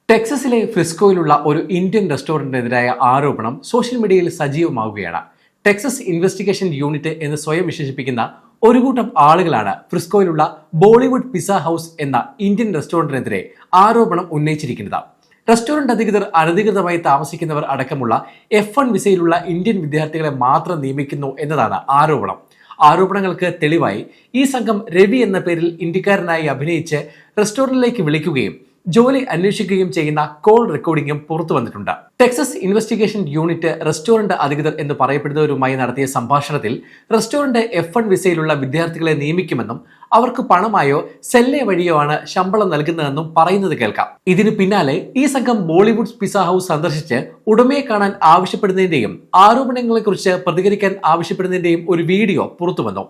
ടെക്സസിലെ ഫ്രിസ്കോയിലുള്ള ഒരു ഇന്ത്യൻ റെസ്റ്റോറന്റിനെതിരായ ആരോപണം സോഷ്യൽ മീഡിയയിൽ സജീവമാവുകയാണ്. ടെക്സസ് ഇൻവെസ്റ്റിഗേഷൻ യൂണിറ്റ് എന്ന് സ്വയം വിശേഷിപ്പിക്കുന്ന ഒരു കൂട്ടം ആളുകളാണ് ഫ്രിസ്കോയിലുള്ള ബോളിവുഡ് പിസ്സ ഹൗസ് എന്ന ഇന്ത്യൻ റെസ്റ്റോറന്റിനെതിരെ ആരോപണം ഉന്നയിച്ചിരിക്കുന്നത്. റെസ്റ്റോറന്റ് അധികൃതർ അനധികൃതമായി താമസിക്കുന്നവർ അടക്കമുള്ള F1 വിസയിലുള്ള ഇന്ത്യൻ വിദ്യാർത്ഥികളെ മാത്രം നിയമിക്കുന്നു എന്നതാണ് ആരോപണം. ആരോപണങ്ങൾക്ക് തെളിവായി ഈ സംഘം രവി എന്ന പേരിൽ ഇന്ത്യക്കാരനായി അഭിനയിച്ച് റെസ്റ്റോറന്റിലേക്ക് വിളിക്കുകയും ജോലി അന്വേഷിക്കുകയും ചെയ്യുന്ന കോൾ റെക്കോർഡിംഗും പുറത്തു വന്നിട്ടുണ്ട്. ടെക്സസ് ഇൻവെസ്റ്റിഗേഷൻ യൂണിറ്റ് റെസ്റ്റോറന്റ് അധികൃതർ എന്ന് പറയപ്പെടുന്നവരുമായി നടത്തിയ സംഭാഷണത്തിൽ റെസ്റ്റോറന്റ് F1 വിസയിലുള്ള വിദ്യാർത്ഥികളെ നിയമിക്കുമെന്നും അവർക്ക് പണമായോ സെല്ലെ വഴിയോ ആണ് ശമ്പളം നൽകുന്നതെന്നും പറയുന്നത് കേൾക്കാം. ഇതിനു പിന്നാലെ ഈ സംഘം ബോളിവുഡ് പിസ്സ ഹൗസ് സന്ദർശിച്ച് ഉടമയെ കാണാൻ ആവശ്യപ്പെടുന്നതിന്റെയും ആരോപണങ്ങളെക്കുറിച്ച് പ്രതികരിക്കാൻ ആവശ്യപ്പെടുന്നതിന്റെയും ഒരു വീഡിയോ പുറത്തു വന്നു.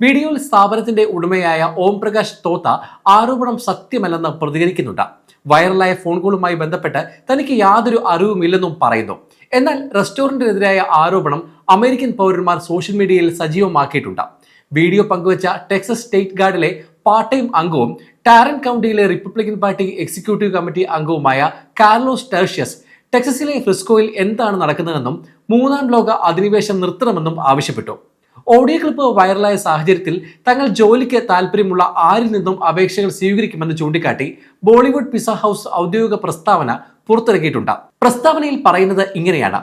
വീഡിയോയിൽ സ്ഥാപനത്തിന്റെ ഉടമയായ ഓം പ്രകാശ് തോത്ത ആരോപണം സത്യമല്ലെന്ന് പ്രതികരിക്കുന്നുണ്ട്. വൈറലായ ഫോൺ കോളുമായി ബന്ധപ്പെട്ട് തനിക്ക് യാതൊരു അറിവുമില്ലെന്നും പറയുന്നു. എന്നാൽ റെസ്റ്റോറന്റിനെതിരായ ആരോപണം അമേരിക്കൻ പൗരന്മാർ സോഷ്യൽ മീഡിയയിൽ സജീവമാക്കിയിട്ടുണ്ട്. വീഡിയോ പങ്കുവച്ച ടെക്സസ് സ്റ്റേറ്റ് ഗാർഡിലെ പാർട്ട് ടൈം അംഗവും Taron കൗണ്ടിയിലെ Republican party executive committee അംഗവുമായ കാർലോസ് ടെർഷ്യസ് ടെക്സസിലെ ഫ്രിസ്കോയിൽ എന്താണ് നടക്കുന്നതെന്നും മൂന്നാം ലോക അധിനിവേശം നിർത്തണമെന്നും ആവശ്യപ്പെട്ടു. ഓഡിയോ ക്ലിപ്പ് വൈറലായ സാഹചര്യത്തിൽ തങ്ങൾ ജോലിക്ക് താല്പര്യമുള്ള ആരിൽ നിന്നും അപേക്ഷകൾ സ്വീകരിക്കുമെന്ന് ചൂണ്ടിക്കാട്ടി ബോളിവുഡ് പിസ്സ ഹൗസ് ഔദ്യോഗിക പ്രസ്താവന പുറത്തിറക്കിയിട്ടുണ്ട്. പ്രസ്താവനയിൽ പറയുന്നത് ഇങ്ങനെയാണ്: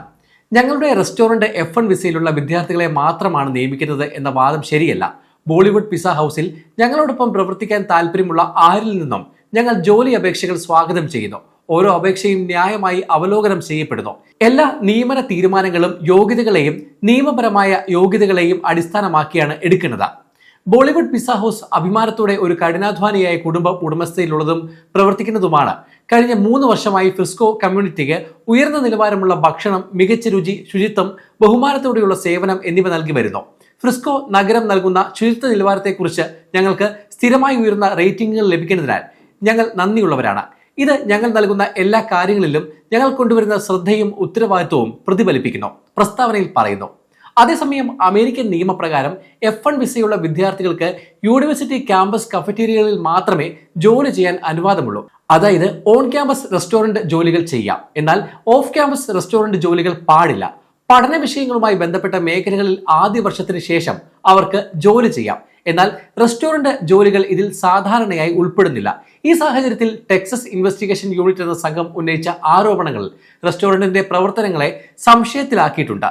ഞങ്ങളുടെ റെസ്റ്റോറന്റ് F1 വിസയിലുള്ള വിദ്യാർത്ഥികളെ മാത്രമാണ് നിയമിക്കുന്നത് എന്ന വാദം ശരിയല്ല. ബോളിവുഡ് പിസ്സ ഹൗസിൽ ഞങ്ങളോടൊപ്പം പ്രവർത്തിക്കാൻ താല്പര്യമുള്ള ആരിൽ നിന്നും ഞങ്ങൾ ജോലി അപേക്ഷകൾ സ്വാഗതം ചെയ്യുന്നു. ഓരോ അപേക്ഷയും ന്യായമായി അവലോകനം ചെയ്യപ്പെടുന്നു. എല്ലാ നിയമന തീരുമാനങ്ങളും യോഗ്യതകളെയും നിയമപരമായ യോഗ്യതകളെയും അടിസ്ഥാനമാക്കിയാണ് എടുക്കുന്നത്. ബോളിവുഡ് പിസ്സ ഹൗസ് അഭിമാനത്തോടെ ഒരു കഠിനാധ്വാനിയായ കുടുംബ ഉടമസ്ഥയിലുള്ളതും പ്രവർത്തിക്കുന്നതുമാണ്. കഴിഞ്ഞ 3 വർഷമായി ഫ്രിസ്കോ കമ്മ്യൂണിറ്റിക്ക് ഉയർന്ന നിലവാരമുള്ള ഭക്ഷണം, മികച്ച രുചി, ശുചിത്വം, ബഹുമാനത്തോടെയുള്ള സേവനം എന്നിവ നൽകി വരുന്നു. ഫ്രിസ്കോ നഗരം നൽകുന്ന ശുചിത്വ നിലവാരത്തെക്കുറിച്ച് ഞങ്ങൾക്ക് സ്ഥിരമായി ഉയർന്ന റേറ്റിംഗുകൾ ലഭിക്കുന്നതിനാൽ ഞങ്ങൾ നന്ദിയുള്ളവരാണ്. ഇത് ഞങ്ങൾ നൽകുന്ന എല്ലാ കാര്യങ്ങളിലും ഞങ്ങൾ കൊണ്ടുവരുന്ന ശ്രദ്ധയും ഉത്തരവാദിത്വവും പ്രതിഫലിപ്പിക്കുന്നു, പ്രസ്താവനയിൽ പറയുന്നു. അതേസമയം അമേരിക്കൻ നിയമപ്രകാരം F1 വിസയുള്ള വിദ്യാർത്ഥികൾക്ക് യൂണിവേഴ്സിറ്റി ക്യാമ്പസ് കഫറ്റീരിയകളിൽ മാത്രമേ ജോലി ചെയ്യാൻ അനുവാദമുള്ളൂ. അതായത് ഓൺ ക്യാമ്പസ് റെസ്റ്റോറന്റ് ജോലികൾ ചെയ്യാം, എന്നാൽ ഓഫ് ക്യാമ്പസ് റെസ്റ്റോറന്റ് ജോലികൾ പാടില്ല. പഠന വിഷയങ്ങളുമായി ബന്ധപ്പെട്ട മേഖലകളിൽ ആദ്യ വർഷത്തിന് ശേഷം അവർക്ക് ജോലി ചെയ്യാം, എന്നാൽ റെസ്റ്റോറന്റ് ജോലികൾ ഇതിൽ സാധാരണയായി ഉൾപ്പെടുന്നില്ല. ഈ സാഹചര്യത്തിൽ ടെക്സസ് ഇൻവെസ്റ്റിഗേഷൻ യൂണിറ്റ് എന്ന സംഘം ഉന്നയിച്ച ആരോപണങ്ങൾ റെസ്റ്റോറന്റിന്റെ പ്രവർത്തനങ്ങളെ സംശയത്തിലാക്കിയിട്ടുണ്ട്.